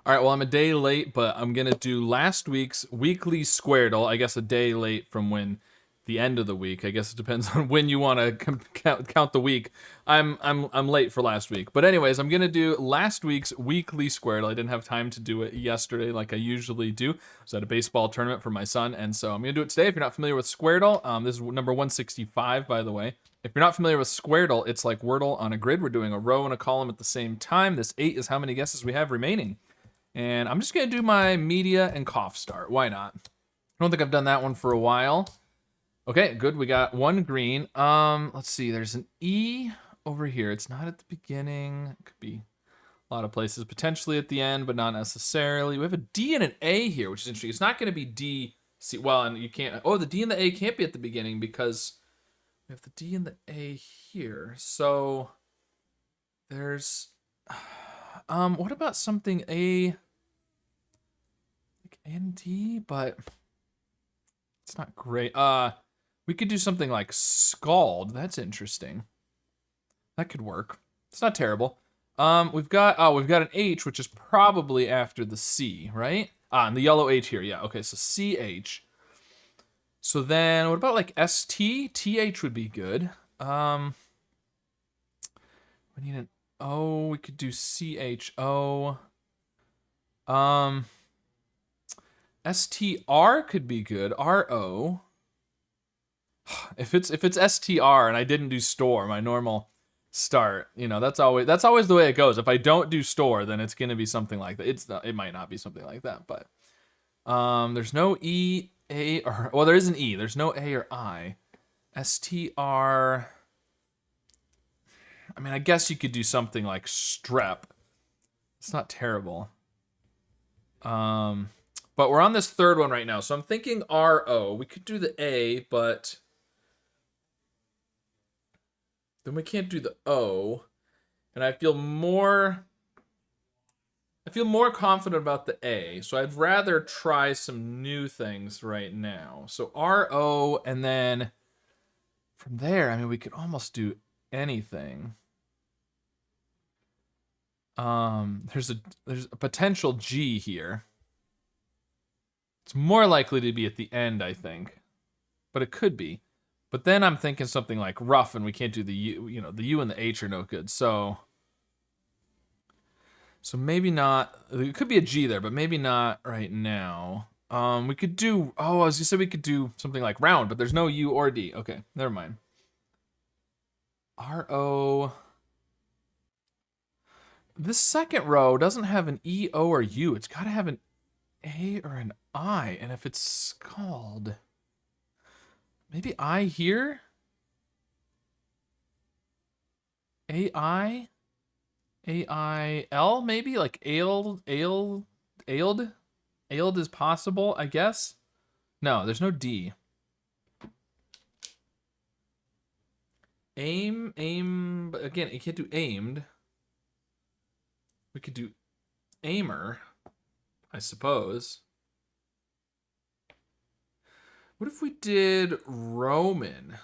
All right, well, I'm a day late, but I'm going to do last week's weekly Squardle. I guess a day late from when the end of the week. I guess it depends on when you want to count the week. I'm late for last week. But anyways, I'm going to do last week's weekly Squardle. I didn't have time to do it yesterday like I usually do. I was at a baseball tournament for my son, and so I'm going to do it today. If you're not familiar with Squardle, this is number 165, by the way. If you're not familiar with Squardle, it's like Wordle on a grid. We're doing a row and a column at the same time. This 8 is how many guesses we have remaining. And I'm just gonna do my media and cough start. Why not? I don't think I've done that one for a while. Okay, good. We got one green. Let's see. There's an E over here. It's not at the beginning. It could be a lot of places. Potentially at the end, but not necessarily. We have a D and an A here, which is interesting. It's not gonna be D, C. Well, and you can't. Oh, the D and the A can't be at the beginning because we have the D and the A here. So there's. What about something A, like N D, but it's not great. We could do something like scald. That's interesting. That could work. It's not terrible. We've got an H, which is probably after the C, right? And the yellow H here. Yeah. Okay. So CH. So then, what about like ST? TH would be good. We need an O. We could do CHO. STR could be good. RO. If it's STR and I didn't do store, my normal start, that's always the way it goes. If I don't do store, then it's gonna be something like that. It might not be something like that, but there's no E, A, or well, there is an E. There's no A or I. STR. I mean, I guess you could do something like strep. It's not terrible. But we're on this third one right now, so I'm thinking RO. We could do the A, but then we can't do the O. And I feel more confident about the A, so I'd rather try some new things right now. So RO, and then from there, I mean, we could almost do anything. There's a potential G here. It's more likely to be at the end, I think, but it could be. But then I'm thinking something like rough, and we can't do the U. The U and the H are no good. So maybe not. It could be a G there, but maybe not right now. We could do. Oh, I was gonna say we could do something like round, but there's no U or D. Okay, never mind. RO. This second row doesn't have an E, O, or U. It's got to have an A or an I. And if it's scald, maybe I here? A-I? A-I-L, maybe? Like ailed? Ailed is possible, I guess? No, there's no D. Aim, but again, you can't do aimed. We could do aimer, I suppose. What if we did Roman?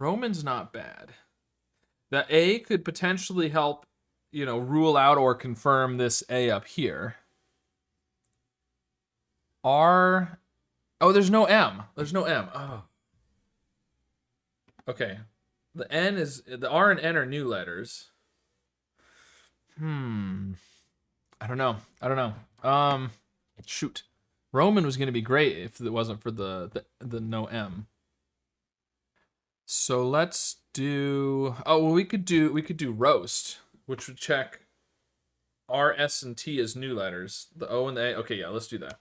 Roman's not bad. The A could potentially help, rule out or confirm this A up here. R. Oh, there's no M. There's no M. Oh. Okay. The R and N are new letters. I don't know. Shoot. Roman was gonna be great if it wasn't for the no M. So let's do. Oh well, we could do roast, which would check R, S, and T as new letters. The O and the A. Okay, yeah, let's do that.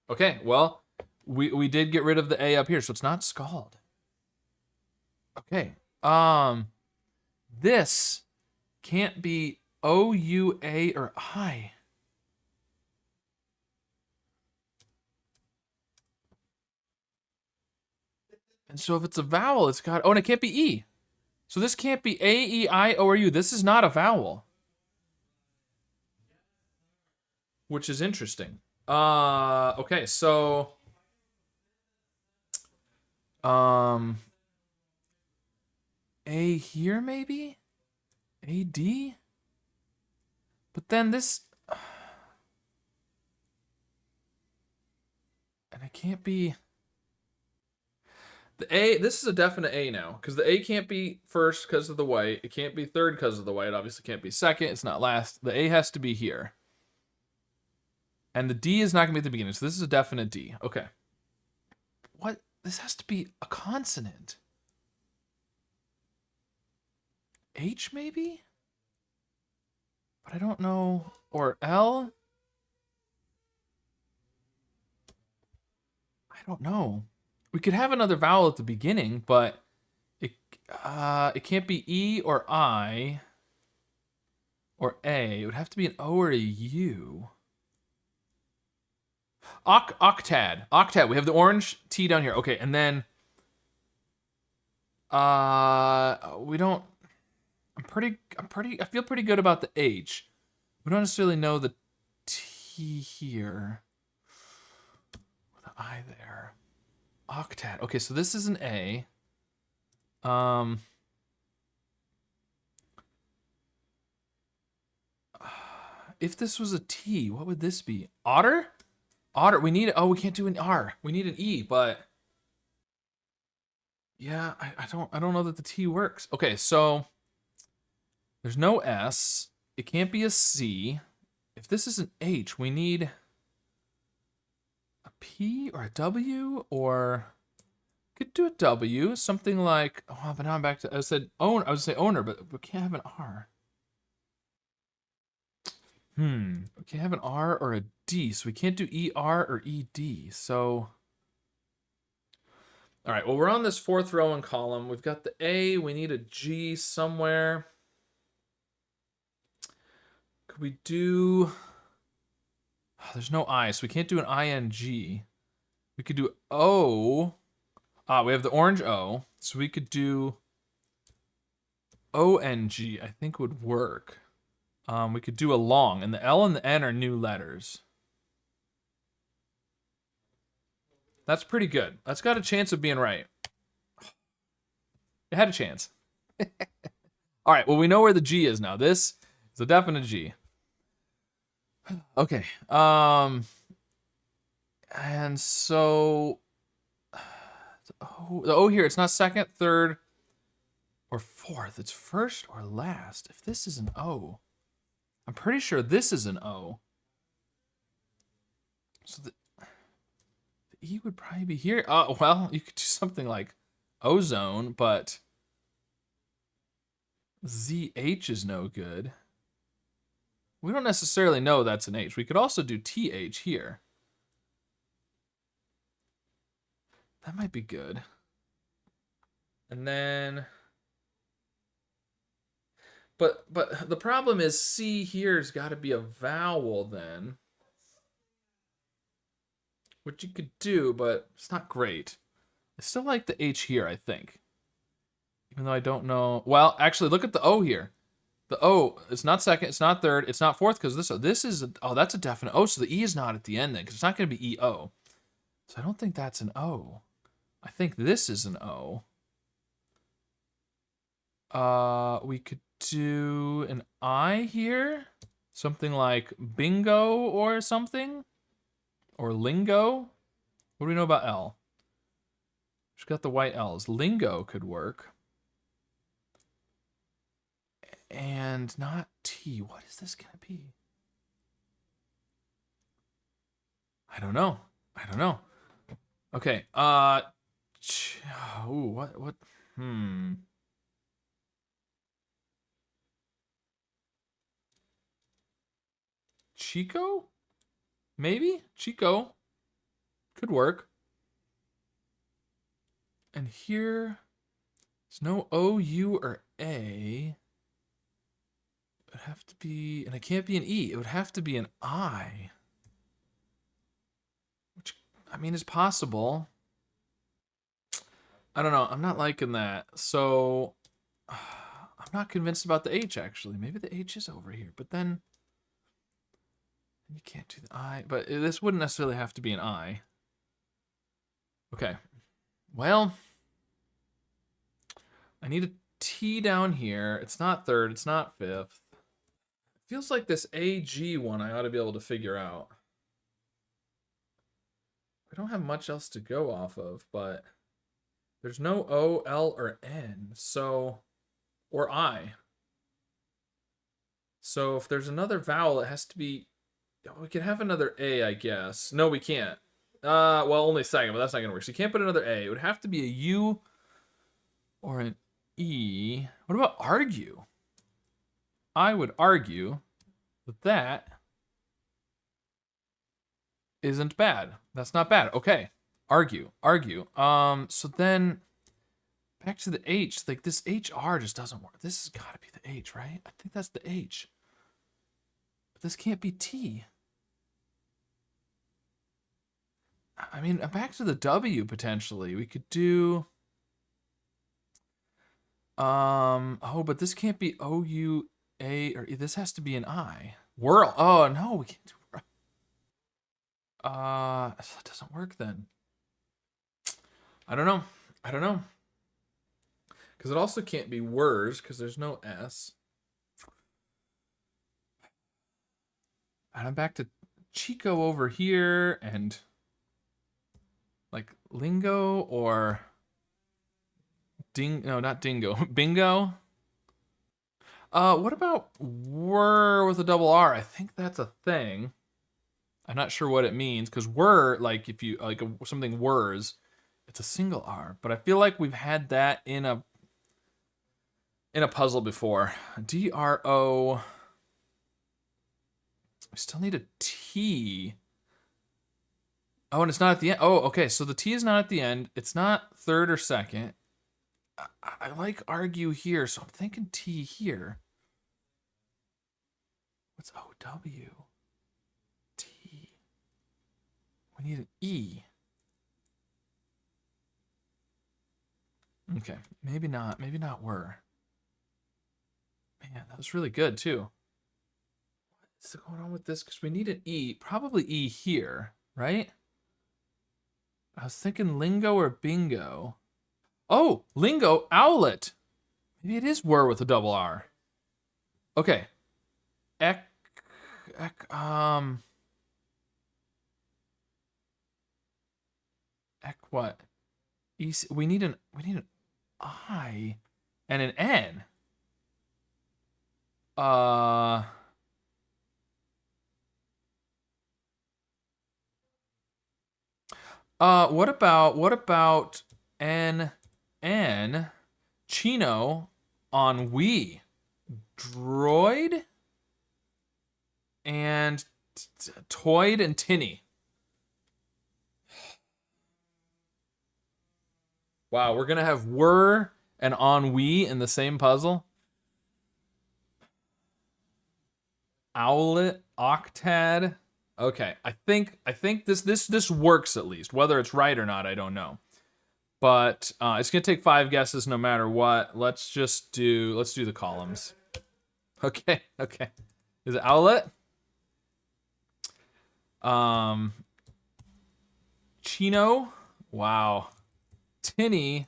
Okay, well, we did get rid of the A up here, so it's not scald. Okay. This can't be O, U, A, or I. And so if it's a vowel, it's got, oh, and it can't be E. So this can't be A, E, I, O, or U. This is not a vowel. Which is interesting. Okay, so A here maybe? AD? But then this And it can't be the A. This is a definite A now because the A can't be first because of the white. It can't be third because of the white. It obviously can't be second. It's not last. The A has to be here. And the D is not going to be at the beginning. So this is a definite D. Okay. What? This has to be a consonant. H maybe? But I don't know. Or L? I don't know. We could have another vowel at the beginning, but it can't be E or I or A. It would have to be an O or a U. Octad. Octad. We have the orange T down here. Okay, and then we don't I feel pretty good about the H. We don't necessarily know the T here. The I there. Octad. Okay, so this is an A. If this was a T, what would this be? Otter? Otter. We need. Oh, we can't do an R. We need an E, but yeah, I don't know that the T works. Okay, so there's no S. It can't be a C. If this is an H, we need a P or a W, or could do a W. Something like, oh, but now I'm back to, I said own. I was gonna say owner, but we can't have an R. We can't have an R or a D, so we can't do ER or ED. So, all right, well, we're on this fourth row and column. We've got the A. We need a G somewhere. Could we do... Oh, there's no I, so we can't do an ING. We could do O. We have the orange O, so we could do ONG, I think would work. We could do a long, and the L and the N are new letters. That's pretty good. That's got a chance of being right. It had a chance. All right, well, we know where the G is now. This is a definite G. Okay. And so the O here, it's not second, third, or fourth. It's first or last. If this is an O, I'm pretty sure this is an O. So the E would probably be here. Oh, well, you could do something like ozone, but ZH is no good. We don't necessarily know that's an H. We could also do TH here. That might be good. And then... But the problem is C here's got to be a vowel then. Which you could do, but it's not great. I still like the H here, I think. Even though I don't know... Well, actually, look at the O here. The O, it's not second, it's not third, it's not fourth, because this is... Oh, that's a definite O, so the E is not at the end then, because it's not going to be EO. So I don't think that's an O. I think this is an O. We could do an I here. Something like bingo or something. Or lingo. What do we know about L? She's got the white L's. Lingo could work. And not T. What is this gonna be? I don't know. I don't know. Okay. Ooh, what? Chico? Maybe? Chico. Could work. And here, there's no O, U, or A. It would have to be, and it can't be an E. It would have to be an I. Which, I mean, is possible. I don't know. I'm not liking that. So, I'm not convinced about the H, actually. Maybe the H is over here. But then, you can't do the I. But this wouldn't necessarily have to be an I. Okay. Well, I need a T down here. It's not third. It's not fifth. It feels like this AG one I ought to be able to figure out. We don't have much else to go off of, but there's no O, L, or N, so, or I. So if there's another vowel, it has to be, we could have another A, I guess. No, we can't. Well, only a second, but that's not gonna work. So you can't put another A. It would have to be a U or an E. What about argue? I would argue that that isn't bad. That's not bad. Okay. Argue. So then back to the H. Like this HR just doesn't work. This has got to be the H, right? I think that's the H. But this can't be T. I mean, back to the W potentially. We could do oh, but this can't be O-U-A or this has to be an I. Whirl. Oh, no, we can't do whirl. It doesn't work then. I don't know. Because it also can't be whirs because there's no S. And I'm back to Chico over here and like lingo or no, not dingo. Bingo. What about whir with a double R? I think that's a thing. I'm not sure what it means because whir, like if you like something whirs, it's a single R. But I feel like we've had that in a puzzle before. D-R-O. We still need a T. Oh, and it's not at the end. Oh, okay. So the T is not at the end. It's not third or second. I like argue here, so I'm thinking T here. What's O-W? T. We need an E. Okay, maybe not. Maybe not were. Man, that was really good too. What's going on with this? Because we need an E. Probably E here, right? I was thinking lingo or bingo. Oh, lingo, owlet. Maybe it is were with a double R. Okay. Ek what? We need an I and an N. What about N Chino on Wii? Droid and Toyd and Tinny. Wow, we're gonna have were and on Wii in the same puzzle. Owlet, Octad. Okay, I think this works at least. Whether it's right or not, I don't know. But it's gonna take 5 guesses no matter what. Let's do the columns. Okay. Is it owlet? Chino. Wow. Tinny.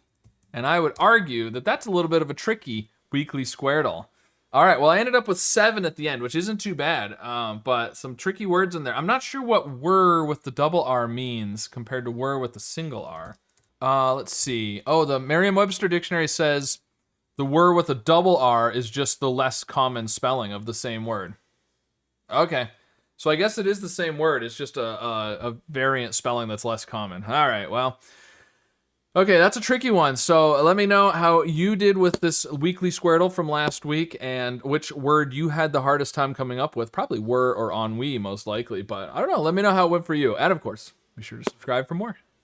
And I would argue that that's a little bit of a tricky weekly Squardle. All right, well, I ended up with 7 at the end, which isn't too bad, but some tricky words in there. I'm not sure what were with the double R means compared to were with the single R. Let's see. Oh, the Merriam-Webster dictionary says the were with a double R is just the less common spelling of the same word. Okay, so I guess it is the same word. It's just a variant spelling that's less common. All right, well... Okay, that's a tricky one. So let me know how you did with this weekly Squardle from last week and which word you had the hardest time coming up with. Probably were or ennui, most likely. But I don't know. Let me know how it went for you. And of course, be sure to subscribe for more.